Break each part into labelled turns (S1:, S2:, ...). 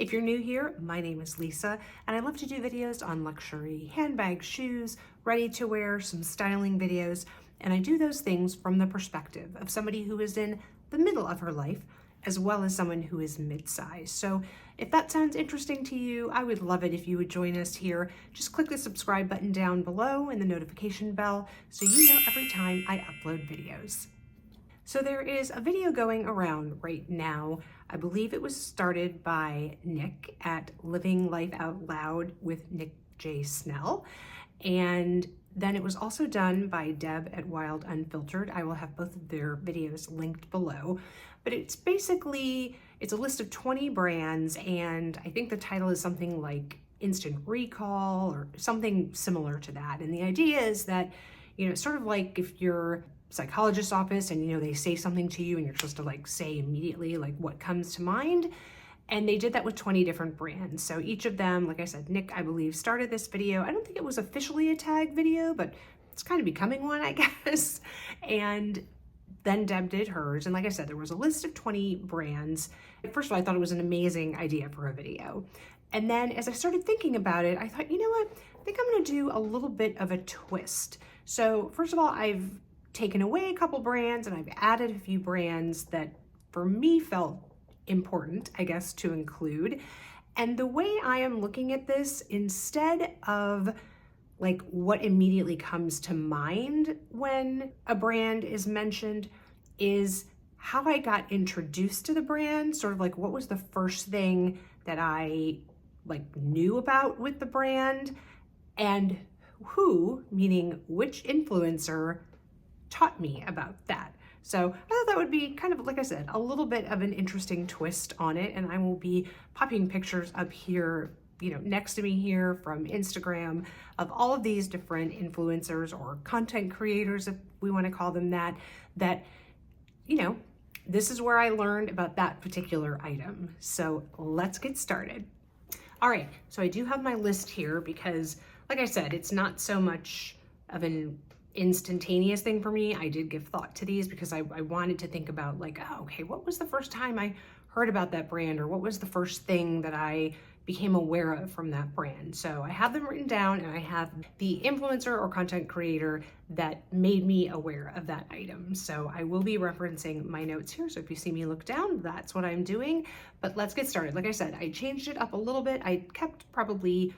S1: If you're new here, my name is Lisa, and I love to do videos on luxury handbags, shoes, ready to wear, some styling videos, and I do those things from the perspective of somebody who is in the middle of her life, as well as someone who is mid-sized. So if that sounds interesting to you, I would love it if you would join us here. Just click the subscribe button down below and the notification bell so you know every time I upload videos. So there is a video going around right now. I believe it was started by Nick at Living Life Out Loud with Nick J. Snell. And then it was also done by Deb at Wild Unfiltered. I will have both of their videos linked below. But it's basically, it's a list of 20 brands, and I think the title is something like Instant Recall or something similar to that. And the idea is that, it's sort of like if you're psychologist's office and they say something to you and you're supposed to say immediately what comes to mind, and they did that with 20 different brands. So each of them, like I said, Nick I believe started this video. I don't think it was officially a tag video, but it's kind of becoming one, I guess. And then Deb did hers, and like I said, there was a list of 20 brands. First of all, I thought it was an amazing idea for a video, and then as I started thinking about it, I thought, you know what, I think I'm going to do a little bit of a twist. So first of all, I've taken away a couple brands and I've added a few brands that for me felt important, I guess, to include. And the way I am looking at this, instead of what immediately comes to mind when a brand is mentioned, is how I got introduced to the brand, sort of what was the first thing that I knew about with the brand, and who, meaning which influencer, taught me about that. So I thought that would be kind of, like I said, a little bit of an interesting twist on it. And I will be popping pictures up here, next to me here from Instagram of all of these different influencers or content creators, if we want to call them that, this is where I learned about that particular item. So let's get started. All right, so I do have my list here because, like I said, it's not so much of an instantaneous thing for me. I did give thought to these because I wanted to think about okay, what was the first time I heard about that brand, or what was the first thing that I became aware of from that brand. So I have them written down, and I have the influencer or content creator that made me aware of that item. So I will be referencing my notes here. So if you see me look down, that's what I'm doing. But let's get started. Like I said, I changed it up a little bit. I kept probably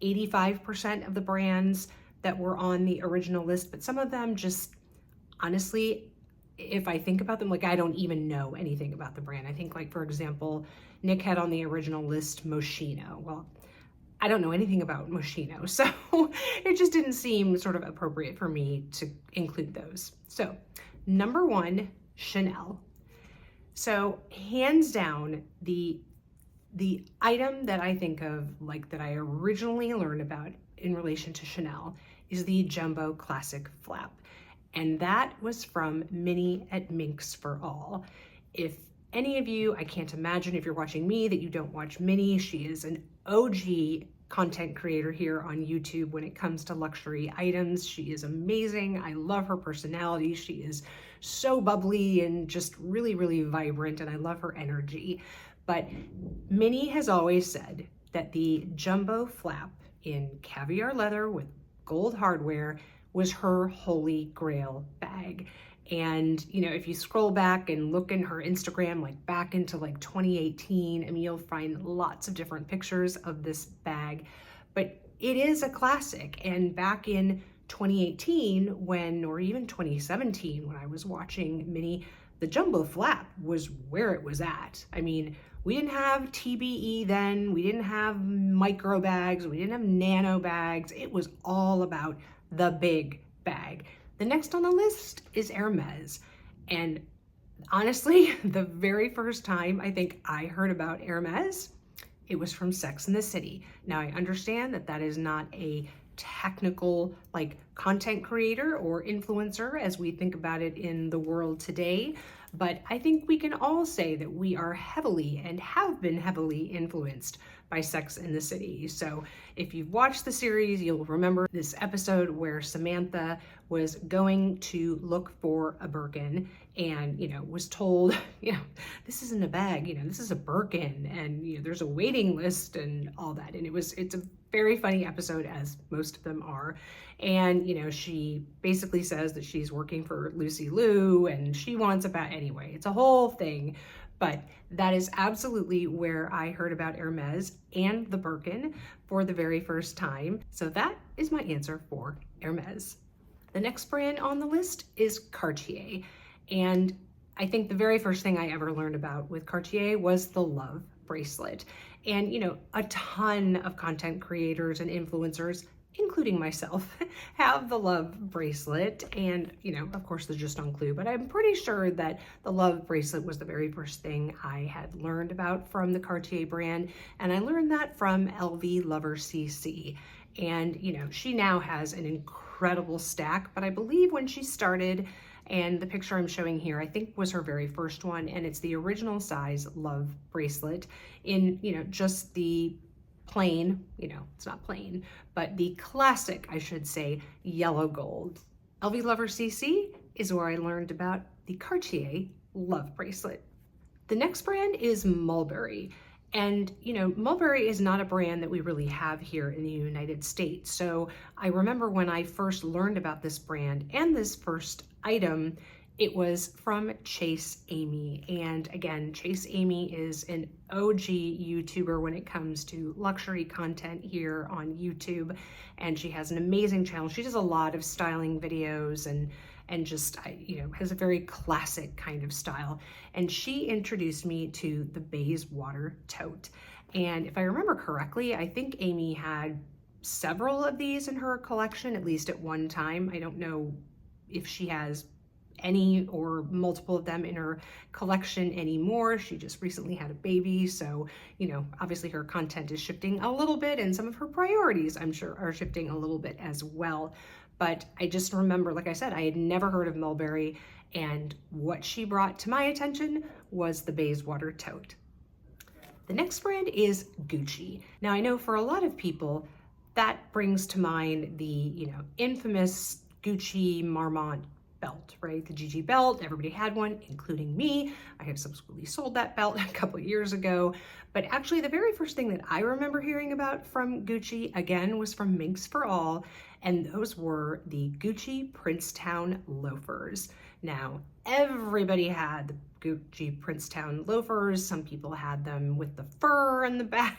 S1: 85% of the brands that were on the original list, but some of them just, honestly, if I think about them, I don't even know anything about the brand. I think for example, Nick had on the original list Moschino. Well, I don't know anything about Moschino, so it just didn't seem sort of appropriate for me to include those. So number one, Chanel. So hands down, the item that I think of, that I originally learned about in relation to Chanel, is the Jumbo Classic Flap. And that was from Minnie at Minx for All. If any of you, I can't imagine if you're watching me that you don't watch Minnie. She is an OG content creator here on YouTube when it comes to luxury items. She is amazing. I love her personality. She is so bubbly and just really, really vibrant, and I love her energy. But Minnie has always said that the Jumbo Flap in caviar leather with gold hardware was her holy grail bag. And if you scroll back and look in her Instagram, back into 2018, you'll find lots of different pictures of this bag, but it is a classic. And back in 2018 or even 2017, when I was watching Minnie, the Jumbo Flap was where it was at. We didn't have TBE then, we didn't have micro bags, we didn't have nano bags. It was all about the big bag. The next on the list is Hermes. And honestly, the very first time I think I heard about Hermes, it was from Sex and the City. Now I understand that that is not a technical content creator or influencer as we think about it in the world today, but I think we can all say that we are heavily and have been heavily influenced by Sex and the City. So if you've watched the series, you'll remember this episode where Samantha was going to look for a Birkin and, was told, this isn't a bag, this is a Birkin, and, there's a waiting list and all that. And it's a very funny episode, as most of them are. And, she basically says that she's working for Lucy Liu and she wants a bag anyway. It's a whole thing. But that is absolutely where I heard about Hermes and the Birkin for the very first time. So that is my answer for Hermes. The next brand on the list is Cartier. And I think the very first thing I ever learned about with Cartier was the Loewe bracelet. And, a ton of content creators and influencers, including myself, have the Loewe bracelet and, of course the Just on Clue, but I'm pretty sure that the Loewe bracelet was the very first thing I had learned about from the Cartier brand. And I learned that from LV Lover CC. And, she now has an incredible stack, but I believe when she started, and the picture I'm showing here, I think was her very first one, and it's the original size Loewe bracelet in, just the plain, it's not plain, but the classic, I should say, yellow gold. LV Lover CC is where I learned about the Cartier Loewe bracelet. The next brand is Mulberry. And, Mulberry is not a brand that we really have here in the United States. So I remember when I first learned about this brand and this first item, it was from Chase Amy. And again, Chase Amy is an OG YouTuber when it comes to luxury content here on YouTube. And she has an amazing channel. She does a lot of styling videos and just, has a very classic kind of style. And she introduced me to the Bayswater tote. And if I remember correctly, I think Amy had several of these in her collection, at least at one time. I don't know if she has any or multiple of them in her collection anymore. She just recently had a baby. So, obviously her content is shifting a little bit, and some of her priorities, I'm sure, are shifting a little bit as well. But I just remember, like I said, I had never heard of Mulberry, and what she brought to my attention was the Bayswater tote. The next brand is Gucci. Now, I know for a lot of people, that brings to mind the, infamous Gucci Marmont belt, right? The GG belt, everybody had one, including me. I have subsequently sold that belt a couple of years ago. But actually the very first thing that I remember hearing about from Gucci, again, was from Minks for All, and those were the Gucci Princetown loafers. Now, everybody had the Gucci Princetown loafers. Some people had them with the fur in the back,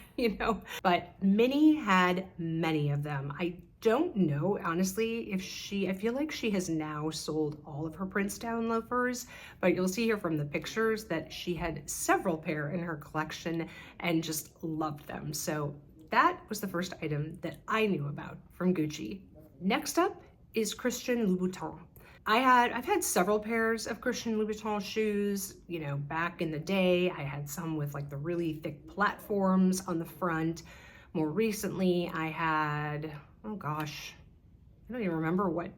S1: but Minnie had many of them. I don't know, honestly, I feel like she has now sold all of her Princetown loafers, but you'll see here from the pictures that she had several pair in her collection and just loved them. So that was the first item that I knew about from Gucci. Next up is Christian Louboutin. I've had several pairs of Christian Louboutin shoes, back in the day. I had some with like the really thick platforms on the front. More recently, I had, oh gosh, I don't even remember what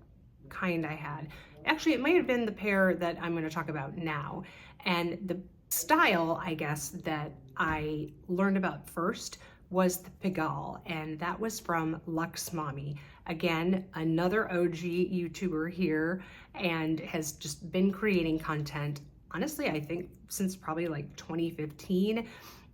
S1: kind I had. Actually, it might have been the pair that I'm going to talk about now. And the style, I guess, that I learned about first was the Pigalle, and that was from Luxe Mommy. Again, another OG YouTuber here, and has just been creating content, honestly, I think since probably like 2015.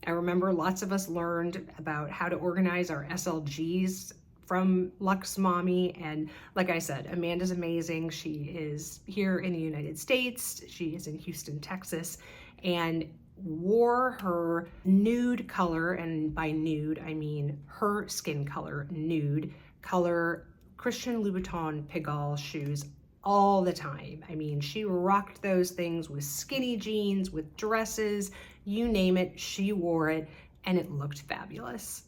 S1: I remember lots of us learned about how to organize our SLGs from Luxe Mommy, and like I said, Amanda's amazing. She is here in the United States. She is in Houston, Texas, and wore her nude color, and by nude I mean her skin color, nude color Christian Louboutin Pigalle shoes all the time. I mean, she rocked those things with skinny jeans, with dresses, you name it, she wore it, and it looked fabulous.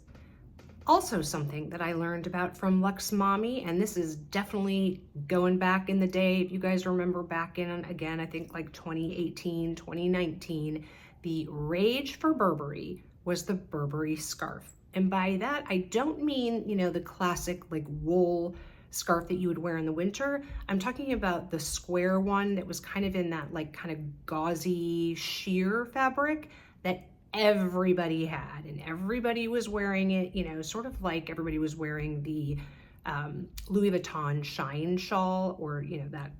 S1: Also something that I learned about from Luxe Mommy, and this is definitely going back in the day, if you guys remember back in, again, I think like 2018, 2019, the rage for Burberry was the Burberry scarf. And by that, I don't mean, the classic like wool scarf that you would wear in the winter. I'm talking about the square one that was kind of in that like kind of gauzy sheer fabric that everybody had, and everybody was wearing it, you know, sort of like everybody was wearing the Louis Vuitton Shine shawl, or, you know, that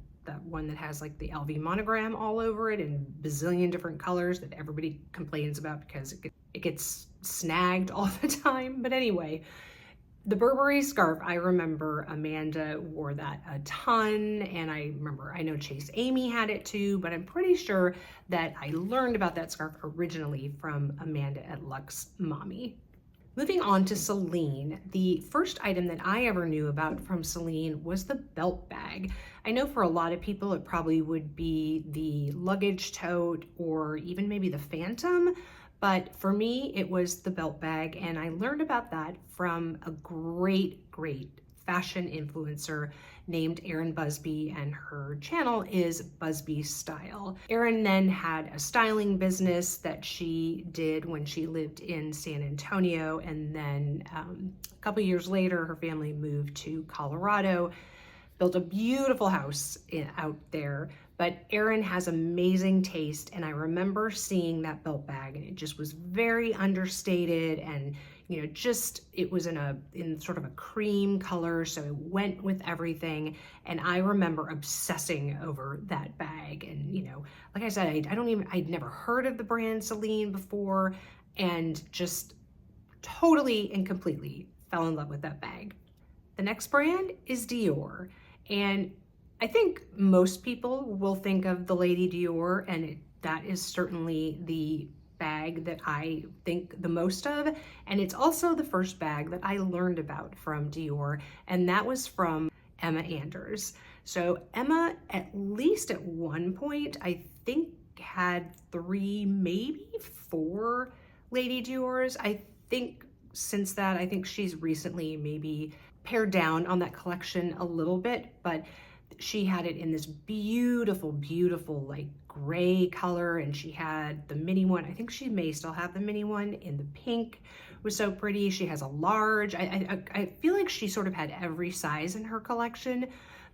S1: one that has like the LV monogram all over it in bazillion different colors that everybody complains about because it gets snagged all the time. But anyway, the Burberry scarf, I remember Amanda wore that a ton, and I know Chase Amy had it too, but I'm pretty sure that I learned about that scarf originally from Amanda at Luxe Mommy. Moving on to Celine, the first item that I ever knew about from Celine was the belt bag. I know for a lot of people it probably would be the luggage tote or even maybe the Phantom, but for me it was the belt bag, and I learned about that from a great fashion influencer named Erin Busby, and her channel is Busby Style. Erin then had a styling business that she did when she lived in San Antonio, and then a couple years later her family moved to Colorado, built a beautiful house out there. But Erin has amazing taste, and I remember seeing that belt bag, and it just was very understated, and you know, just it was in sort of a cream color, so it went with everything. And I remember obsessing over that bag. And you know, like I said, I'd never heard of the brand Celine before, and just totally and completely fell in love with that bag. The next brand is Dior, and I think most people will think of the Lady Dior, and that is certainly the bag that I think the most of, and it's also the first bag that I learned about from Dior, and that was from Emma Anders. So Emma, at least at one point, I think had 3, maybe 4 Lady Diors. I think since that, I think she's recently maybe pared down on that collection a little bit, but she had it in this beautiful like gray color, and she had the mini one. I think she may still have the mini one in the pink. It was so pretty. She has a large. I feel like she sort of had every size in her collection,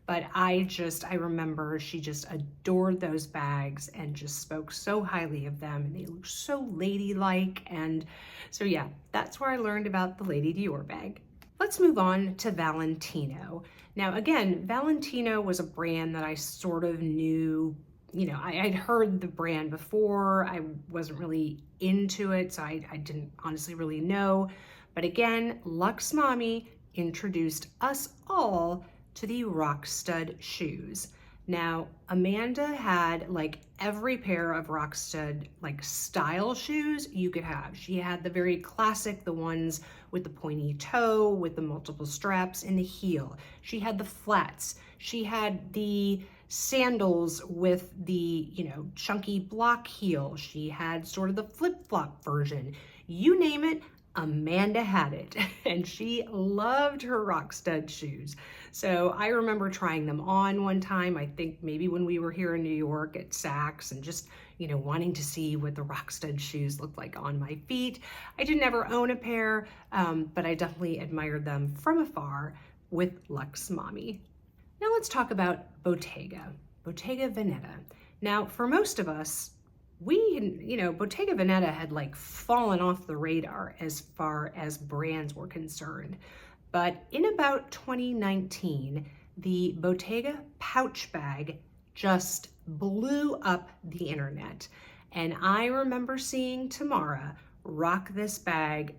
S1: but I remember she just adored those bags and just spoke so highly of them, and they look so ladylike. And so yeah, that's where I learned about the Lady Dior bag. Let's move on to Valentino. Now again, Valentino was a brand that I sort of knew, you know, I'd heard the brand before. I wasn't really into it, so I didn't honestly really know. But again, Luxe Mommy introduced us all to the Rockstud shoes. Now, Amanda had like every pair of Rockstud like style shoes you could have. She had the very classic, the ones with the pointy toe, with the multiple straps and the heel. She had the flats. She had the sandals with the, you know, chunky block heel. She had sort of the flip-flop version. You name it, Amanda had it, and she loved her Rockstud shoes. So I remember trying them on one time, I think maybe when we were here in New York at Saks, and just, you know, wanting to see what the Rockstud shoes looked like on my feet. I didn't ever own a pair, but I definitely admired them from afar with Luxe Mommy. Now let's talk about Bottega Veneta. Now for most of us, Bottega Veneta had like fallen off the radar as far as brands were concerned. But in about 2019, the Bottega pouch bag just blew up the internet. And I remember seeing Tamara rock this bag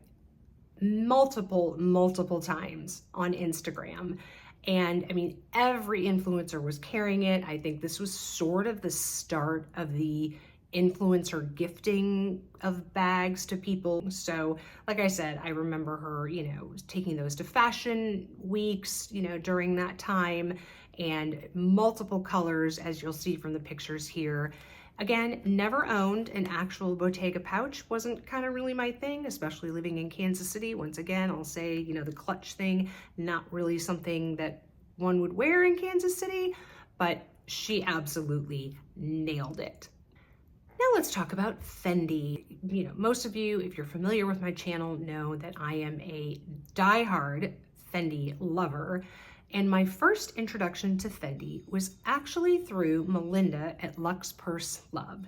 S1: multiple times on Instagram. And I mean, every influencer was carrying it. I think this was sort of the start of the influencer gifting of bags to people. So like I said, I remember her, you know, taking those to fashion weeks, you know, during that time, and multiple colors, as you'll see from the pictures here. Again, never owned an actual Bottega pouch. Wasn't kind of really my thing, especially living in Kansas City. Once again, I'll say, you know, the clutch thing, not really something that one would wear in Kansas City, but she absolutely nailed it. Now let's talk about Fendi. You know, most of you, if you're familiar with my channel, know that I am a diehard Fendi lover. And my first introduction to Fendi was actually through Melinda at Luxe Purse Love.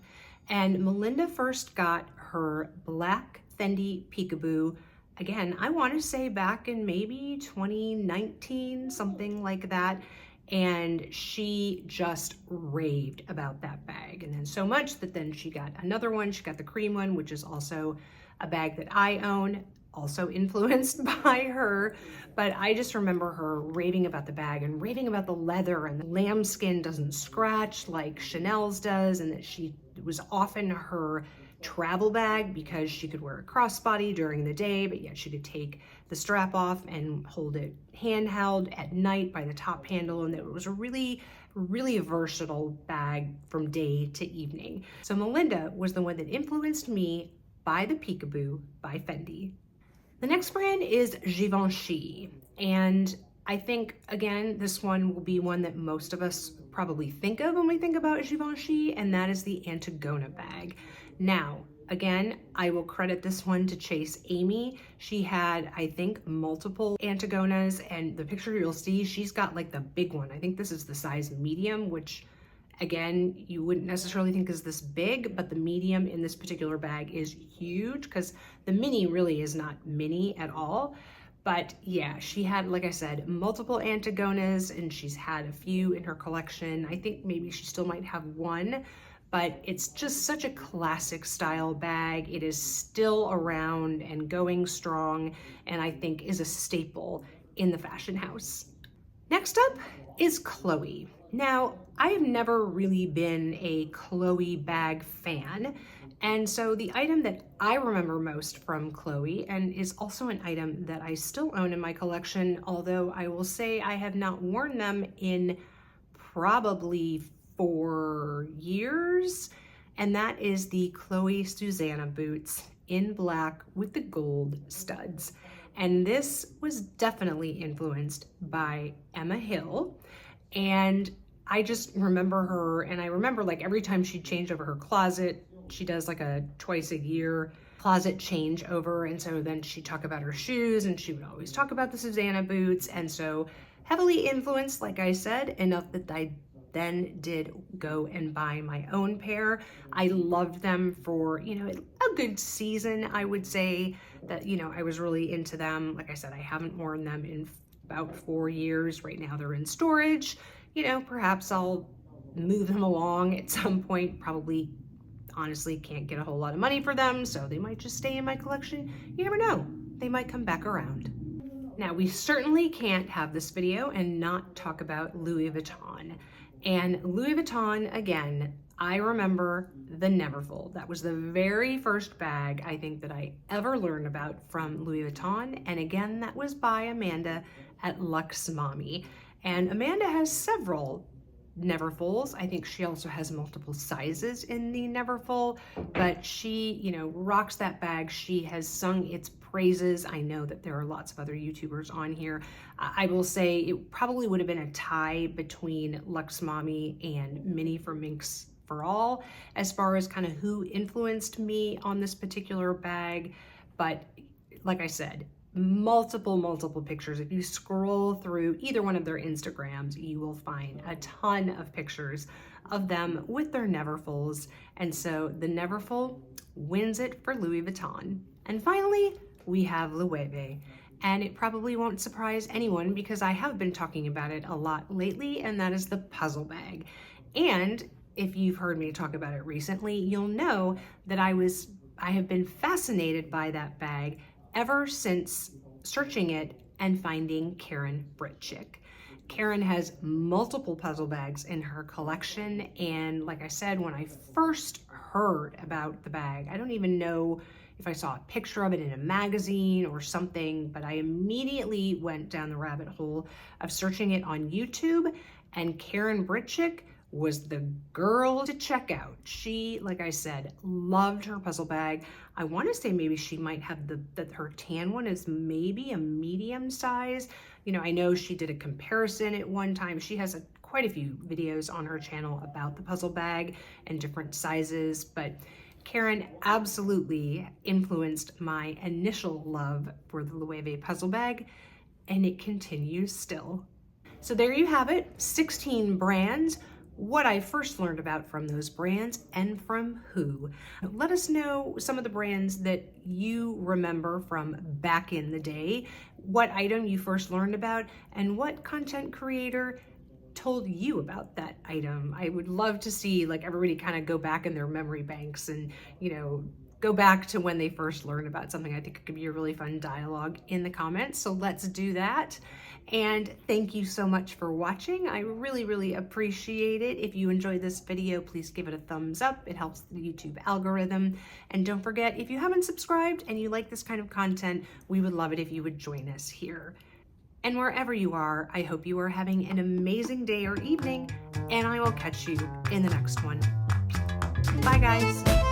S1: And Melinda first got her black Fendi Peekaboo, again, I want to say back in maybe 2019, something like that. And she just raved about that bag. And then so much that then she got another one. She got the cream one, which is also a bag that I own, also influenced by her. But I just remember her raving about the bag and raving about the leather, and the lambskin doesn't scratch like Chanel's does, and that it was often her travel bag because she could wear a crossbody during the day, but yet she could take the strap off and hold it handheld at night by the top handle. And it was a really versatile bag from day to evening. So Melinda was the one that influenced me by the Peekaboo by Fendi. The next brand is Givenchy. And I think, again, this one will be one that most of us probably think of when we think about Givenchy, and that is the Antigona bag. Now, again, I will credit this one to Chase Amy. She had, I think, multiple Antigonas, and the picture you'll see, she's got like the big one. I think this is the size medium, which again, you wouldn't necessarily think is this big, but the medium in this particular bag is huge because the mini really is not mini at all. But yeah, she had, like I said, multiple Antigonas, and she's had a few in her collection. I think maybe she still might have one, but it's just such a classic style bag. It is still around and going strong, and I think is a staple in the fashion house. Next up is Chloe. Now, I have never really been a Chloe bag fan, and so the item that I remember most from Chloe, and is also an item that I still own in my collection, although I will say I have not worn them in probably 4 years, and that is the Chloe Susanna boots in black with the gold studs. And this was definitely influenced by Emma Hill, and I just remember her, and I remember like every time she'd change over her closet, she does like a twice a year closet changeover, and so then she'd talk about her shoes, and she would always talk about the Susanna boots, and so heavily influenced, like I said, enough that I then did go and buy my own pair. I loved them for, a good season. I would say that, I was really into them. Like I said, I haven't worn them in about 4 years. Right now they're in storage. Perhaps I'll move them along at some point. Probably, honestly, can't get a whole lot of money for them, so they might just stay in my collection. You never know. They might come back around. Now, we certainly can't have this video and not talk about Louis Vuitton. And Louis Vuitton, again, I remember the Neverfull. That was the very first bag I think that I ever learned about from Louis Vuitton. And again, that was by Amanda at Luxe Mommy. And Amanda has several Neverfulls. I think she also has multiple sizes in the Neverfull, but she, rocks that bag. She has sung its praises. I know that there are lots of other YouTubers on here. I will say it probably would have been a tie between Luxe Mommy and Minnie from Minx for All as far as kind of who influenced me on this particular bag. But like I said, multiple pictures. If you scroll through either one of their Instagrams, you will find a ton of pictures of them with their Neverfulls. And so the Neverfull wins it for Louis Vuitton. And finally, we have Loewe. And it probably won't surprise anyone because I have been talking about it a lot lately, and that is the puzzle bag. And if you've heard me talk about it recently, you'll know that I have been fascinated by that bag ever since searching it and finding Karen Britchick. Karen has multiple puzzle bags in her collection, and like I said, when I first heard about the bag, I don't even know if I saw a picture of it in a magazine or something, but I immediately went down the rabbit hole of searching it on YouTube, and Karen Britchick was the girl to check out. She, like I said, loved her puzzle bag. I want to say maybe she might have that her tan one is maybe a medium size. I know she did a comparison at one time. She has quite a few videos on her channel about the puzzle bag and different sizes, but Karen absolutely influenced my initial love for the Loewe puzzle bag, and it continues still. So there you have it, 16 brands what I first learned about from those brands and from who. Let us know some of the brands that you remember from back in the day, what item you first learned about, and what content creator told you about that item. I would love to see like everybody kind of go back in their memory banks and, you know, go back to when they first learned about something. I think it could be a really fun dialogue in the comments. So let's do that. And thank you so much for watching. I really appreciate it. If you enjoyed this video, please give it a thumbs up. It helps the YouTube algorithm. And don't forget, if you haven't subscribed and you like this kind of content, we would love it if you would join us here. And wherever you are, I hope you are having an amazing day or evening, and I will catch you in the next one. Bye guys.